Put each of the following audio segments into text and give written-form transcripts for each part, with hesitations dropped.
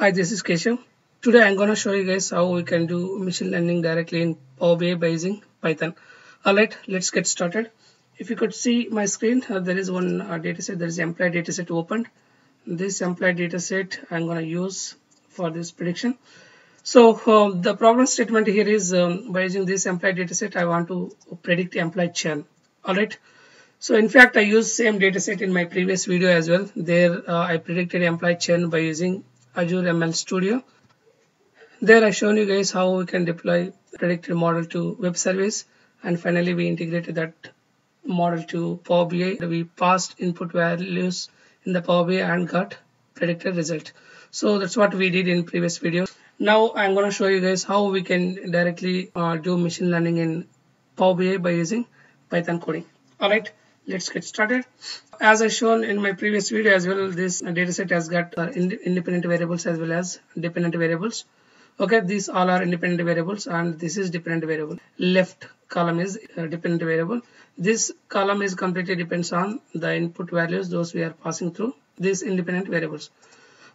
Hi, this is Keshav. Today I'm going to show you guys how we can do machine learning directly in Power BI by using Python. Alright, let's get started. If you could see my screen, there is one dataset, there is employee dataset opened. This employee dataset I'm going to use for this prediction. So the problem statement here is by using this employee dataset, I want to predict employee churn. Alright. So in fact, I used same dataset in my previous video as well. There I predicted employee churn by using Azure ML Studio. There I shown you guys how we can deploy predicted model to web service, and finally we integrated that model to Power BI. We passed input values in the Power BI and got predicted result. So that's what we did in previous video. Now I'm going to show you guys how we can directly do machine learning in Power BI by using Python coding. Alright, let's get started. As I shown in my previous video as well, this dataset has got independent variables as well as dependent variables. Okay, these all are independent variables and this is dependent variable. Left column is dependent variable. This column is completely depends on the input values those we are passing through these independent variables.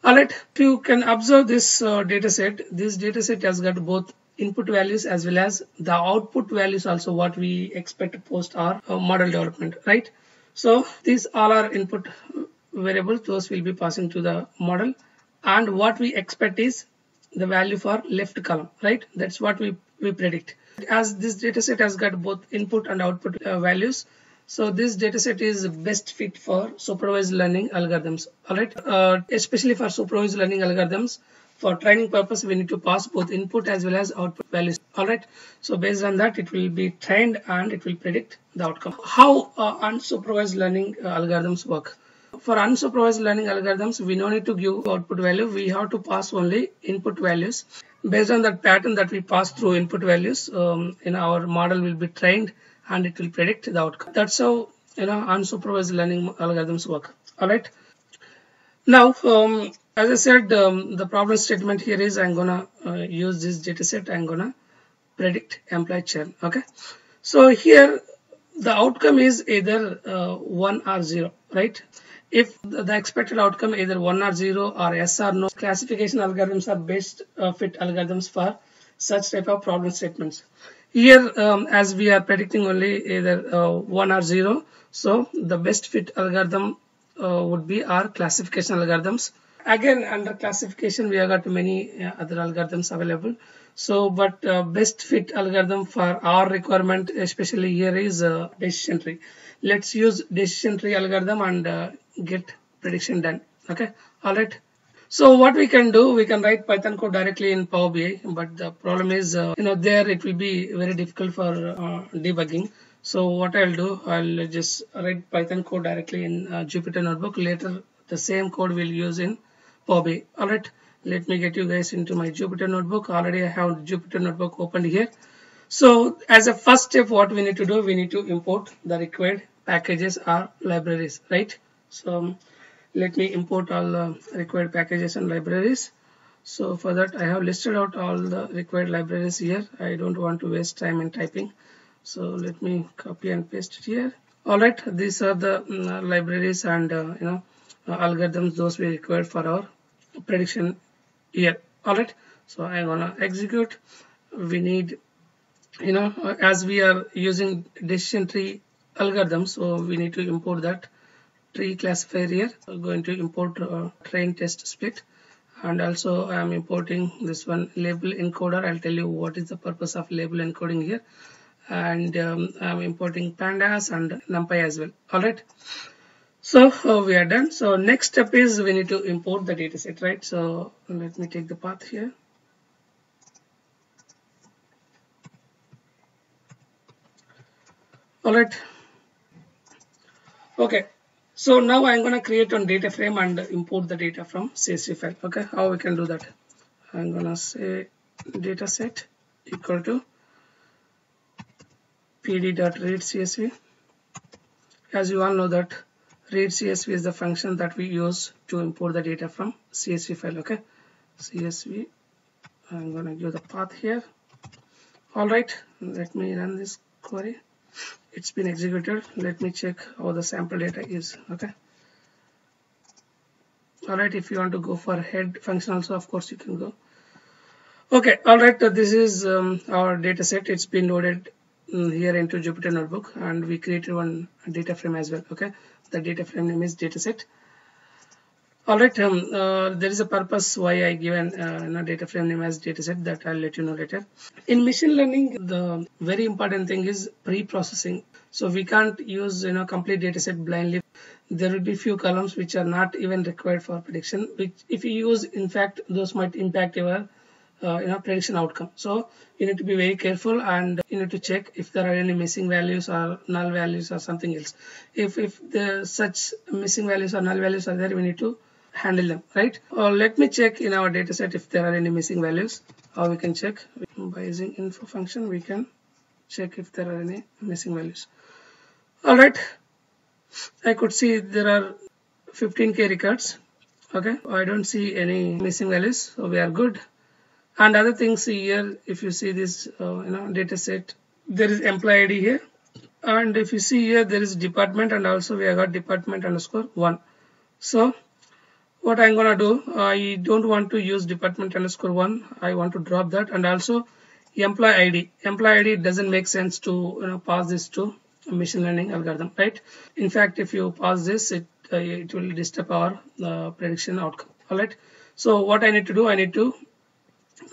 Alright, if you can observe this dataset has got both input values as well as the output values also what we expect to post our model development, right? So these all are input variables, those will be passing to the model, and what we expect is the value for left column, right? That's what we predict. As this dataset has got both input and output values, so this dataset is best fit for supervised learning algorithms. Alright, especially for supervised learning algorithms, for training purpose we need to pass both input as well as output values. Alright, so based on that it will be trained and it will predict the outcome. How unsupervised learning algorithms work? For unsupervised learning algorithms, we no need to give output value. We have to pass only input values. Based on that pattern that we pass through input values, in our model will be trained and it will predict the outcome. That's how unsupervised learning algorithms work. All right. Now, as I said, the problem statement here is I'm gonna use this dataset. I'm gonna predict employee churn. Okay. So here the outcome is either 1 or 0, right? If the expected outcome either 1 or 0 or yes or no, classification algorithms are best fit algorithms for such type of problem statements. Here, as we are predicting only either 1 or 0, so the best fit algorithm would be our classification algorithms. Again, under classification, we have got many other algorithms available. So, but best fit algorithm for our requirement, especially here, is decision tree. Let's use decision tree algorithm and get prediction done. Okay, all right. So what we can do, we can write Python code directly in Power BI, but the problem is, there it will be very difficult for debugging. So what I'll do, I'll just write Python code directly in Jupyter Notebook. Later, the same code we'll use in Power BI. All right, let me get you guys into my Jupyter Notebook. Already I have Jupyter Notebook opened here. So as a first step, what we need to do, we need to import the required packages or libraries, right? So let me import all the required packages and libraries. So for that, I have listed out all the required libraries here. I don't want to waste time in typing. So let me copy and paste it here. All right, these are the libraries and algorithms those we required for our prediction here. All right, so I'm gonna execute. We need, as we are using decision tree algorithms, so we need to import that tree classifier here. I'm going to import train test split, and also I am importing this one label encoder. I'll tell you what is the purpose of label encoding here, and I'm importing pandas and numpy as well. All right, so we are done. So next step is we need to import the dataset, right? So let me take the path here. All right, okay. So now I'm going to create one data frame and import the data from CSV file. Okay, how we can do that? I'm going to say dataset equal to pd.readcsv. As you all know that readcsv is the function that we use to import the data from CSV file. Okay, CSV. I'm going to give the path here. All right, let me run this query. It's been executed. Let me check how the sample data is. Okay. Alright, if you want to go for head function also, of course you can go. Okay, alright, this is our data set. It's been loaded here into Jupyter Notebook, and we created one data frame as well. Okay, the data frame name is dataset. Alright, there is a purpose why I given data frame name as dataset, that I'll let you know later. In machine learning, the very important thing is pre-processing. So we can't use complete dataset blindly. There will be few columns which are not even required for prediction, which if you use, in fact, those might impact your prediction outcome. So you need to be very careful, and you need to check if there are any missing values or null values or something else. If there such missing values or null values are there, we need to handle them, right? Or let me check in our data set if there are any missing values. How we can check? By using info function, we can check if there are any missing values. All right, I could see there are 15k records. Okay, I don't see any missing values, so we are good. And other things here, if you see this data set, there is employee ID here, and if you see here, there is department, and also we have got department underscore 1. So what I'm gonna do, I don't want to use department underscore 1. I want to drop that, and also employee ID. Employee ID doesn't make sense to pass this to a machine learning algorithm, right? In fact, if you pass this, it will disturb our prediction outcome. All right. So what I need to do, I need to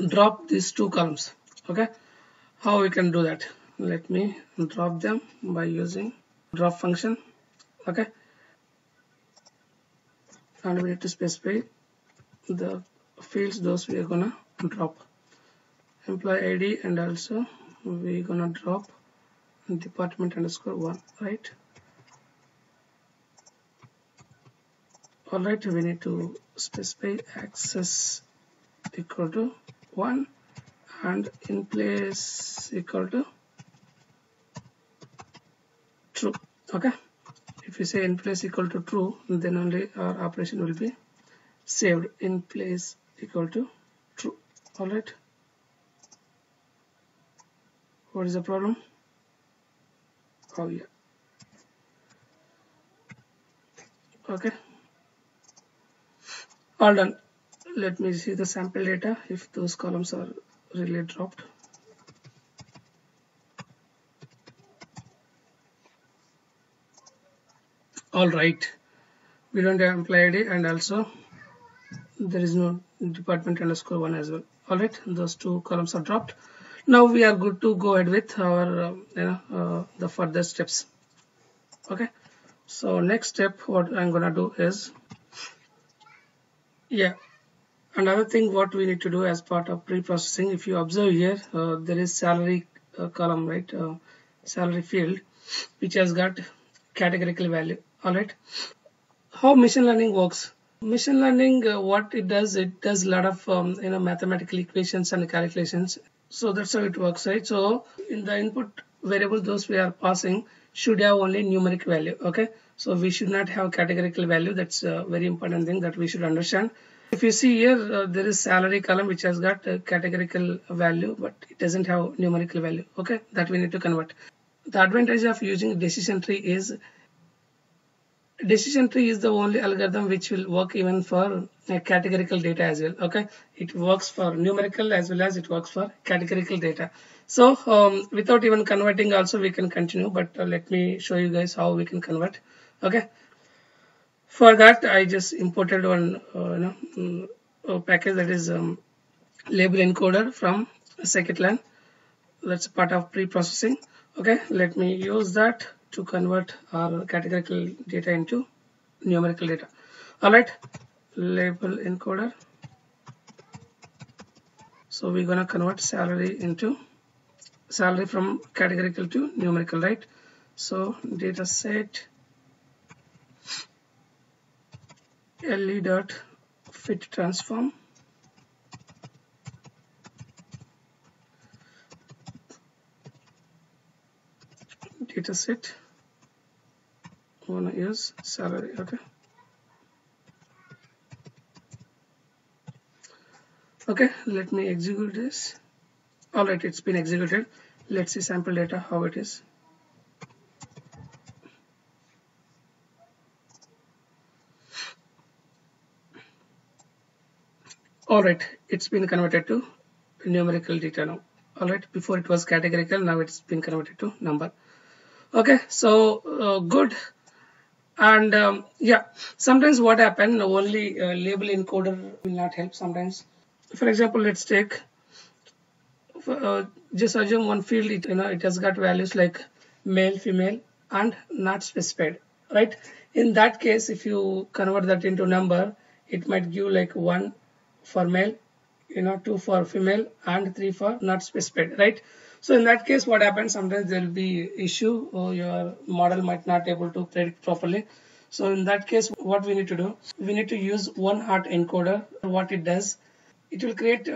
drop these two columns. Okay, how we can do that? Let me drop them by using drop function. Okay, and we need to specify the fields those we are gonna drop. Employee ID, and also we're gonna drop department underscore 1, right? All right, we need to specify access equal to 1 and in place equal to true. Okay, if you say in place equal to true, then only our operation will be saved. In place equal to true. All right, what is the problem? Oh yeah, okay, all done. Let me see the sample data if those columns are really dropped. All right, we don't have employee ID, and also there is no department underscore 1 as well. All right, those two columns are dropped. Now we are good to go ahead with our the further steps. Okay, so next step, what I'm gonna do is, yeah, another thing what we need to do as part of pre-processing. If you observe here, there is salary column, right? Salary field, which has got categorical value. All right, how machine learning works? Machine learning, what it does a lot of mathematical equations and calculations. So that's how it works, right? So in the input variable, those we are passing should have only numeric value. Okay, so we should not have categorical value. That's a very important thing that we should understand. If you see here, there is salary column which has got a categorical value, but it doesn't have numerical value. Okay, that we need to convert. The advantage of using decision tree is the only algorithm which will work even for categorical data as well. Okay, it works for numerical as well as it works for categorical data. So without even converting also we can continue, but let me show you guys how we can convert. Okay, for that I just imported one package, that is label encoder from scikit-learn. That's part of pre-processing. Okay, let me use that to convert our categorical data into numerical data. All right, label encoder. So we're gonna convert salary from categorical to numerical, right? So data set le dot fit transform data set. I want to use salary. Okay, okay, let me execute this. All right, it's been executed. Let's see sample data, how it is. Alright, it's been converted to numerical data now. Alright, before it was categorical, now it's been converted to number. Okay, so good. And yeah, sometimes what happen, only label encoder will not help sometimes. For example, let's take just assume one field, it has got values like male, female, and not specified, right? In that case, if you convert that into number, it might give like 1 for male, 2 for female, and 3 for not specified, right? So in that case, what happens, sometimes there will be issue, or your model might not able to predict properly. So in that case, what we need to do, we need to use one hot encoder. What it does, it will create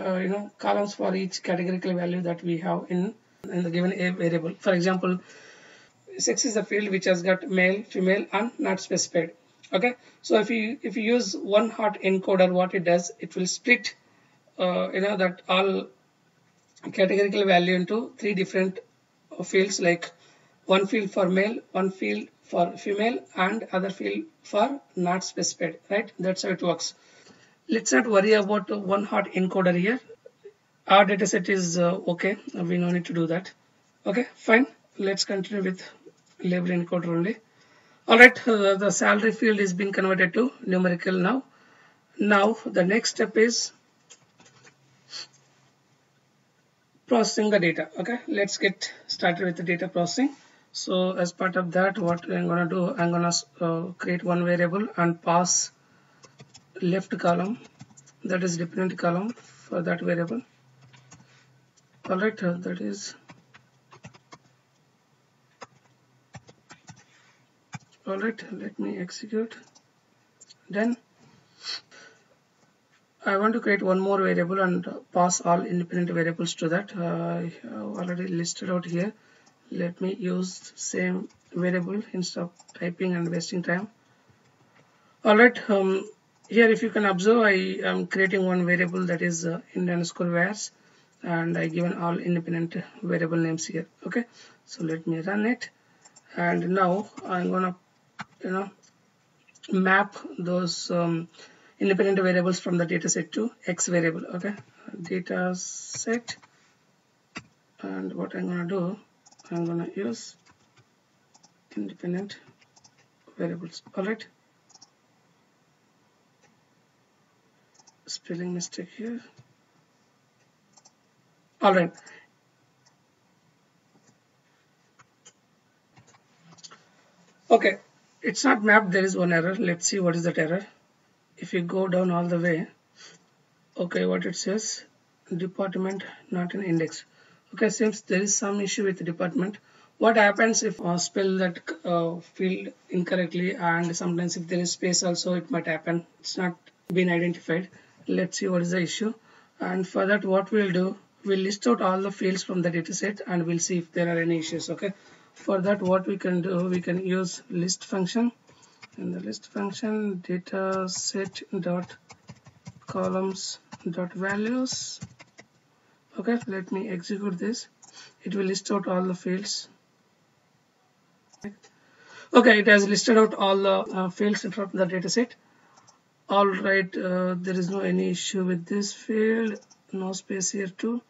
columns for each categorical value that we have in the given a variable. For example, sex is a field which has got male, female, and not specified. Okay, so if you use one hot encoder, what it does, it will split that all categorical value into 3 different fields, like one field for male, one field for female, and other field for not specified, right? That's how it works. Let's not worry about one hot encoder here. Our dataset is okay. We no need to do that. Okay, fine. Let's continue with label encoder only. Alright, the salary field is being converted to numerical now. Now the next step is processing the data. Okay, let's get started with the data processing. So as part of that, what I'm gonna do, I'm gonna create one variable and pass left column, that is dependent column for that variable. Alright, that is alright. Let me execute. Then I want to create one more variable and pass all independent variables to that. I have already listed out here. Let me use same variable instead of typing and wasting time. Alright, here if you can observe, I am creating one variable that is int_vars, and I given all independent variable names here. Okay, so let me run it, and now I'm gonna map those independent variables from the dataset to X variable. Okay, dataset, and what I'm gonna do, I'm gonna use independent variables. Alright, spelling mistake here. Alright, okay, it's not mapped. There is one error. Let's see what is that error. If you go down all the way, okay, what it says, department not an index. Okay, since there is some issue with the department, what happens if spell that field incorrectly, and sometimes if there is space also, it might happen. It's not been identified. Let's see what is the issue, and for that what we'll do, we'll list out all the fields from the dataset and we'll see if there are any issues. Okay, for that what we can do, we can use list function. In the list function, dataset dot columns dot values. Okay, let me execute this. It will list out all the fields. Okay, it has listed out all the fields from the dataset. All right, there is no any issue with this field. No space here too.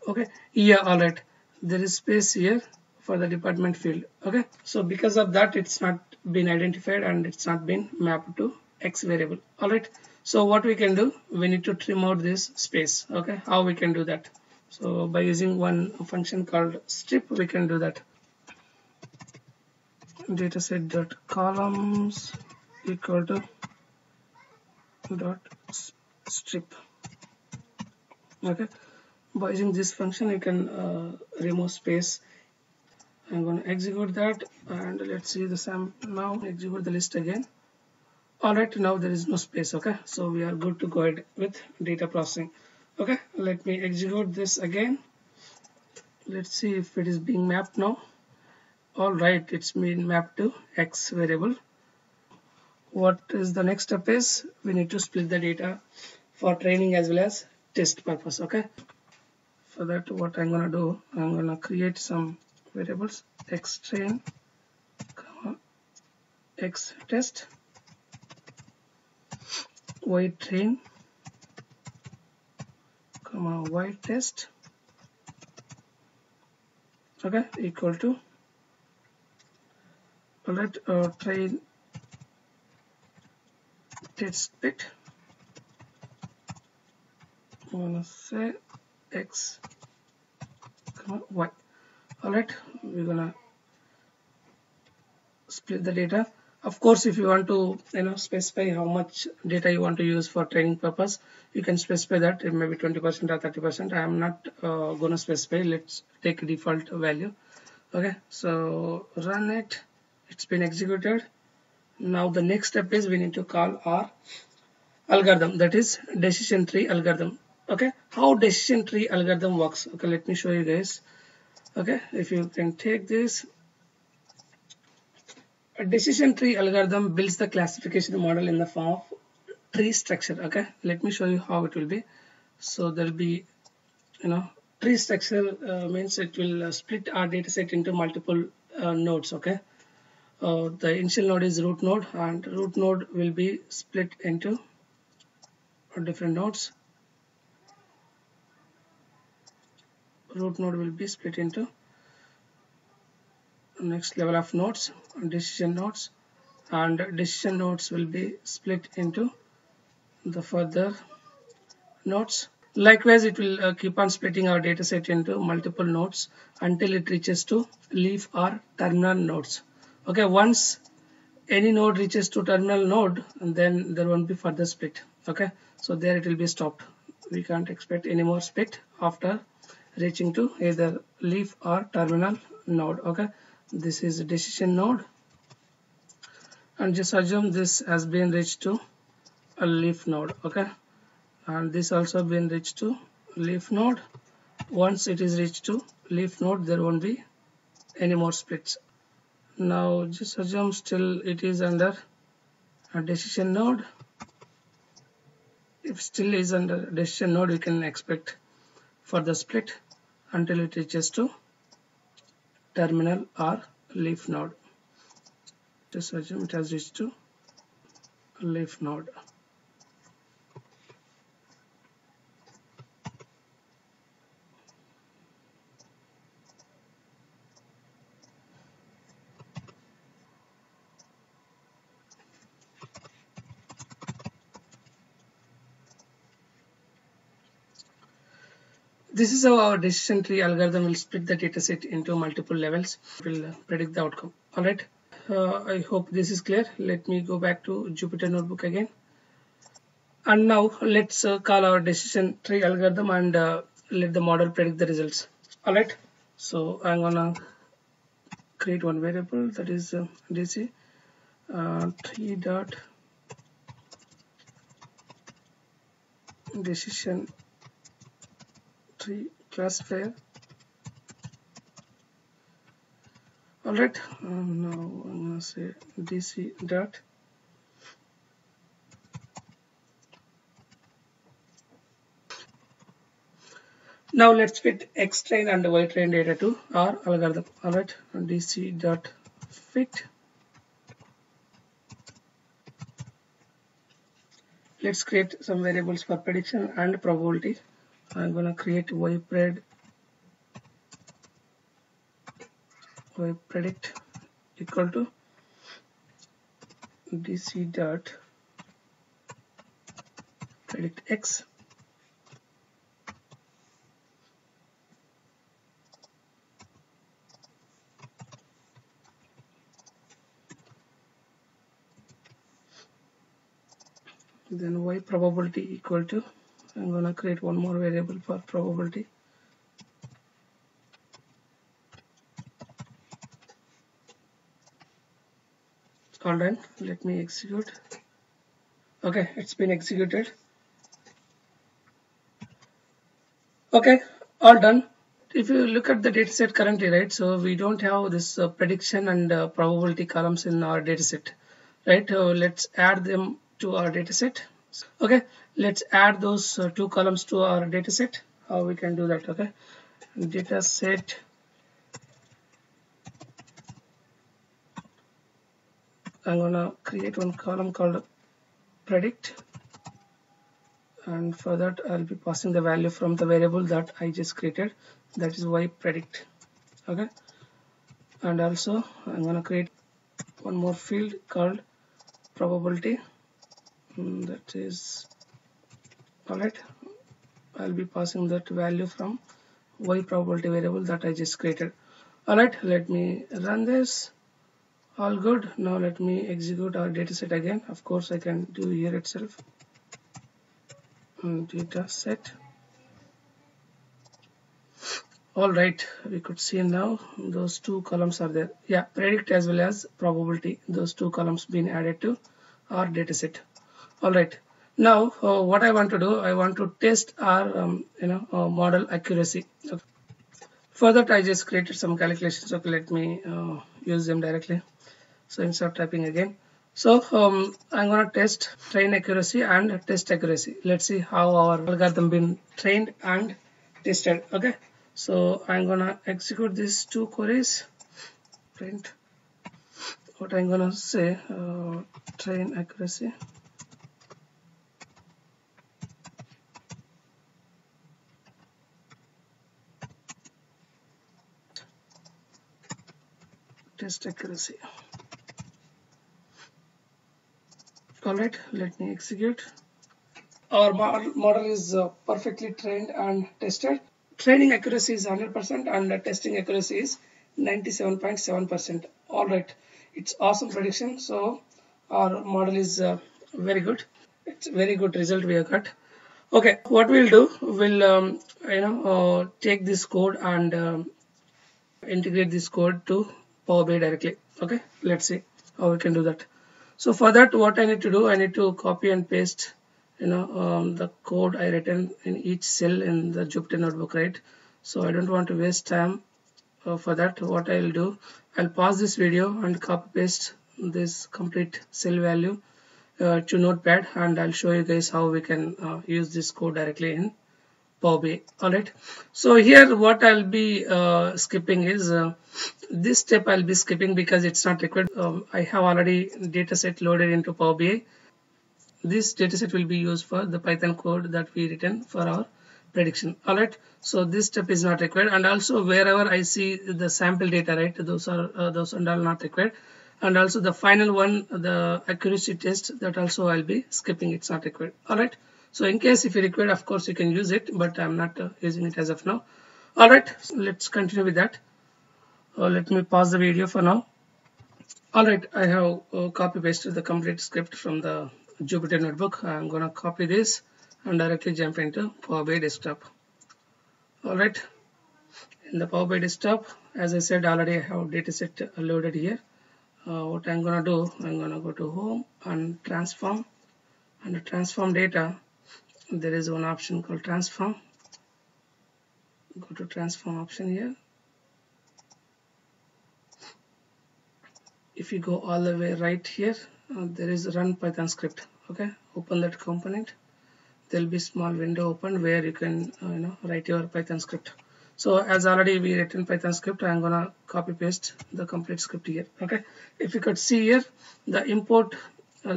Okay, yeah, all right, there is space here for the department field. Okay, so because of that, it's not been identified and it's not been mapped to X variable. All right, so what we can do, we need to trim out this space. Okay, how we can do that? So by using one function called strip, we can do that. Dataset dot columns equal to dot strip. Okay, by using this function, you can remove space. I'm going to execute that, and let's see the same. Now execute the list again. Alright, now there is no space. Okay, so we are good to go ahead with data processing. Okay, let me execute this again. Let's see if it is being mapped now. Alright, it's been mapped to X variable. What is the next step is, we need to split the data for training as well as test purpose. Okay, for that what I'm gonna do, I'm gonna create some variables, X train, X test, Y train, comma y test, okay, equal to, all right, train test split, I'm gonna say x comma y. All right, we're gonna split the data. Of course, if you want to specify how much data you want to use for training purpose, you can specify that. It may be 20% or 30%. I am not gonna specify. Let's take a default value. Okay, so run it. It's been executed. Now the next step is we need to call our algorithm, that is decision tree algorithm. Okay, how decision tree algorithm works? Okay, let me show you guys. Okay, if you can take this, a decision tree algorithm builds the classification model in the form of tree structure. Okay, let me show you how it will be. So there will be, tree structure means it will split our dataset into multiple nodes. Okay, the initial node is root node, and root node will be split into different nodes. Root node will be split into next level of nodes, decision nodes, and decision nodes will be split into the further nodes. Likewise, it will keep on splitting our dataset into multiple nodes until it reaches to leaf or terminal nodes. Okay, once any node reaches to terminal node, and then there won't be further split. Okay, so there it will be stopped. We can't expect any more split after reaching to either leaf or terminal node. Okay, this is a decision node, and just assume this has been reached to a leaf node. Okay, and this also been reached to leaf node. Once it is reached to leaf node, there won't be any more splits. Now just assume still it is under a decision node. If still is under decision node, you can expect further split until it reaches to terminal or leaf node. Just assume it has reached to leaf node. This is how our decision tree algorithm will split the dataset into multiple levels. It will predict the outcome. All right. I hope this is clear. Let me go back to Jupyter Notebook again. And now let's call our decision tree algorithm and let the model predict the results. All right. So I'm gonna create one variable, that is DC tree dot decision tree classifier. All right. Now I'm gonna say DC dot now let's fit X train and Y train data to our algorithm. All right, DC dot fit. Let's create some variables for prediction and probability. I'm gonna create Y predict equal to DC dot predict X. Then Y probability equal to, I'm gonna create one more variable for probability. All done. Let me execute. Okay, it's been executed. Okay, all done. If you look at the dataset currently, right, so we don't have this prediction and probability columns in our dataset, right? Let's add them to our dataset. Okay, let's add those two columns to our dataset. How we can do that? Okay, dataset I'm gonna create one column called predict, and for that I'll be passing the value from the variable that I just created, that is y predict. Okay, and also I'm going to create one more field called probability, that is alright. I'll be passing that value from y probability variable that I just created. Alright, let me run this. All good. Now let me execute our dataset again. Of course I can do here itself. Dataset. Alright, we could see now those two columns are there. Yeah, predict as well as probability. Those two columns being added to our dataset. Alright, now what I want to do, I want to test our model accuracy. Okay. For that I just created some calculations. Okay, let me use them directly. So instead of typing again, so I'm gonna test train accuracy and test accuracy. Let's see how our algorithm been trained and tested. Okay, so I'm gonna execute these two queries. Print what I'm gonna say, train accuracy. Test accuracy. Alright, let me execute. Our model is perfectly trained and tested. Training accuracy is 100% and testing accuracy is 97.7%. Alright, it's awesome prediction. So our model is very good. It's a very good result we have got. Okay, what we'll do, we'll take this code and integrate this code to Power BI directly. Okay, let's see how we can do that. So for that, what I need to do, I need to copy and paste the code I written in each cell in the Jupyter notebook, right? So I don't want to waste time. For that, what I'll do, I'll pause this video and copy paste this complete cell value to Notepad, and I'll show you guys how we can use this code directly in Power BI. Alright, so here what I'll be skipping is this step I'll be skipping because it's not required. I have already dataset loaded into Power BI. This dataset will be used for the Python code that we written for our prediction. Alright, so this step is not required, and also wherever I see the sample data, right, those are all not required, and also the final one, the accuracy test, that also I'll be skipping. It's not required. Alright, so in case if you require, of course you can use it, but I'm not using it as of now. Alright, so let's continue with that. Let me pause the video for now. Alright, I have copy pasted the complete script from the Jupyter notebook. I'm gonna copy this and directly jump into Power BI desktop. Alright, in the Power BI desktop, as I said already, I have dataset loaded here. What I'm gonna do, I'm gonna go to home and transform. Under transform data, there is one option called transform. Go to transform option here. If you go all the way right here, there is a run Python script. Okay, open that component. There will be small window open where you can write your Python script. So as already we written Python script, I'm gonna copy paste the complete script here. Okay, if you could see here the import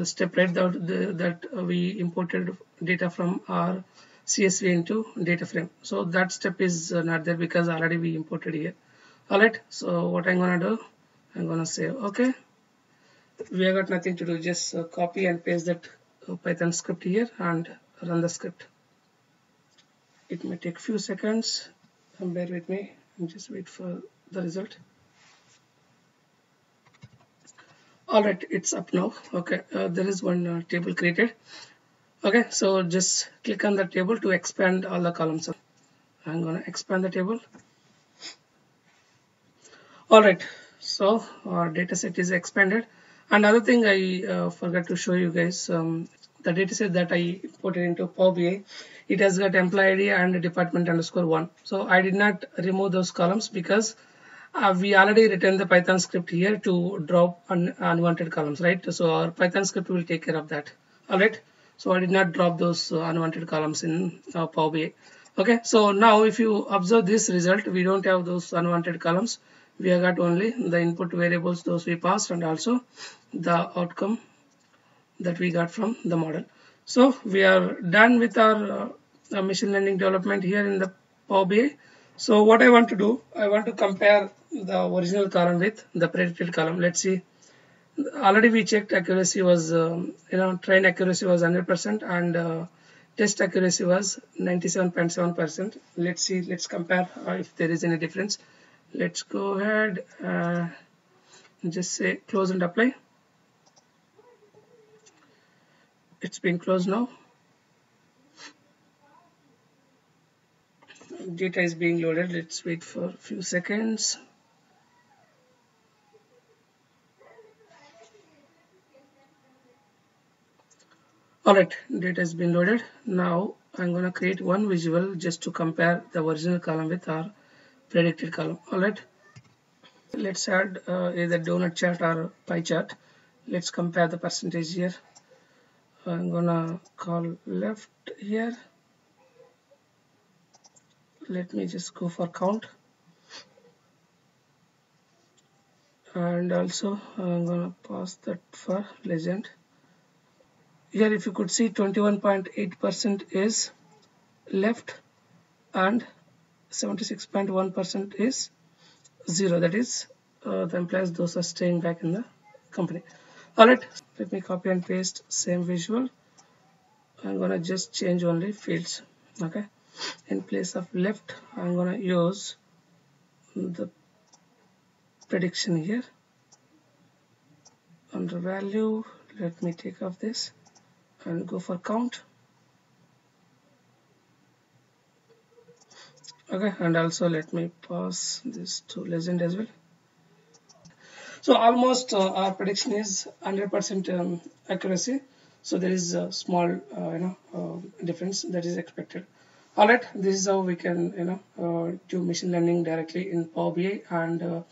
step, right, that we imported data from our CSV into data frame. So that step is not there because already we imported here. Alright, so what I'm gonna do, I'm gonna say okay. We have got nothing to do, just copy and paste that Python script here and run the script. It may take few seconds, bear with me and just wait for the result. Alright, it's up now. Okay, there is one table created. Okay, so just click on the table to expand all the columns. I'm gonna expand the table. Alright, so our dataset is expanded. Another thing I forgot to show you guys, the dataset that I imported into Power BI, it has got employee ID and department underscore 1. So I did not remove those columns because we already written the Python script here to drop unwanted columns, right? So our Python script will take care of that. Alright, so I did not drop those unwanted columns in Power BI. Okay, so now if you observe this result, we don't have those unwanted columns. We have got only the input variables, those we passed, and also the outcome that we got from the model. So we are done with our machine learning development here in the Power BI. So what I want to do, I want to compare the original column with the predicted column. Let's see. Already we checked accuracy was, train accuracy was 100% and test accuracy was 97.7%. Let's see, let's compare if there is any difference. Let's go ahead and just say close and apply. It's been closed now. Data is being loaded. Let's wait for a few seconds. Alright, data has been loaded. Now I'm gonna create one visual just to compare the original column with our predicted column. Alright, let's add either donut chart or pie chart. Let's compare the percentage here. I'm gonna call left here. Let me just go for count, and also I'm gonna pass that for legend. Here if you could see 21.8% is left and 76.1% is 0. That is the employees, those are staying back in the company. Alright, let me copy and paste same visual. I'm gonna just change only fields. Okay, in place of left I'm gonna use the prediction here. Under value, let me take off this and go for count. Okay, and also let me pass this to legend as well. So almost our prediction is 100% accuracy. So there is a small difference that is expected. Alright, this is how we can do machine learning directly in Power BI. And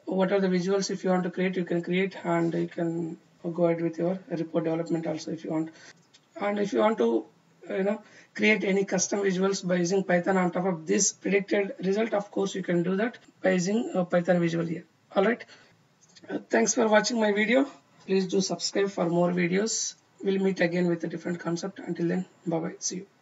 what are the visuals if you want to create, you can create, and you can go ahead with your report development also if you want. And if you want to create any custom visuals by using Python on top of this predicted result, of course you can do that by using Python visual here. Alright, thanks for watching my video. Please do subscribe for more videos. We'll meet again with a different concept. Until then, bye bye, see you.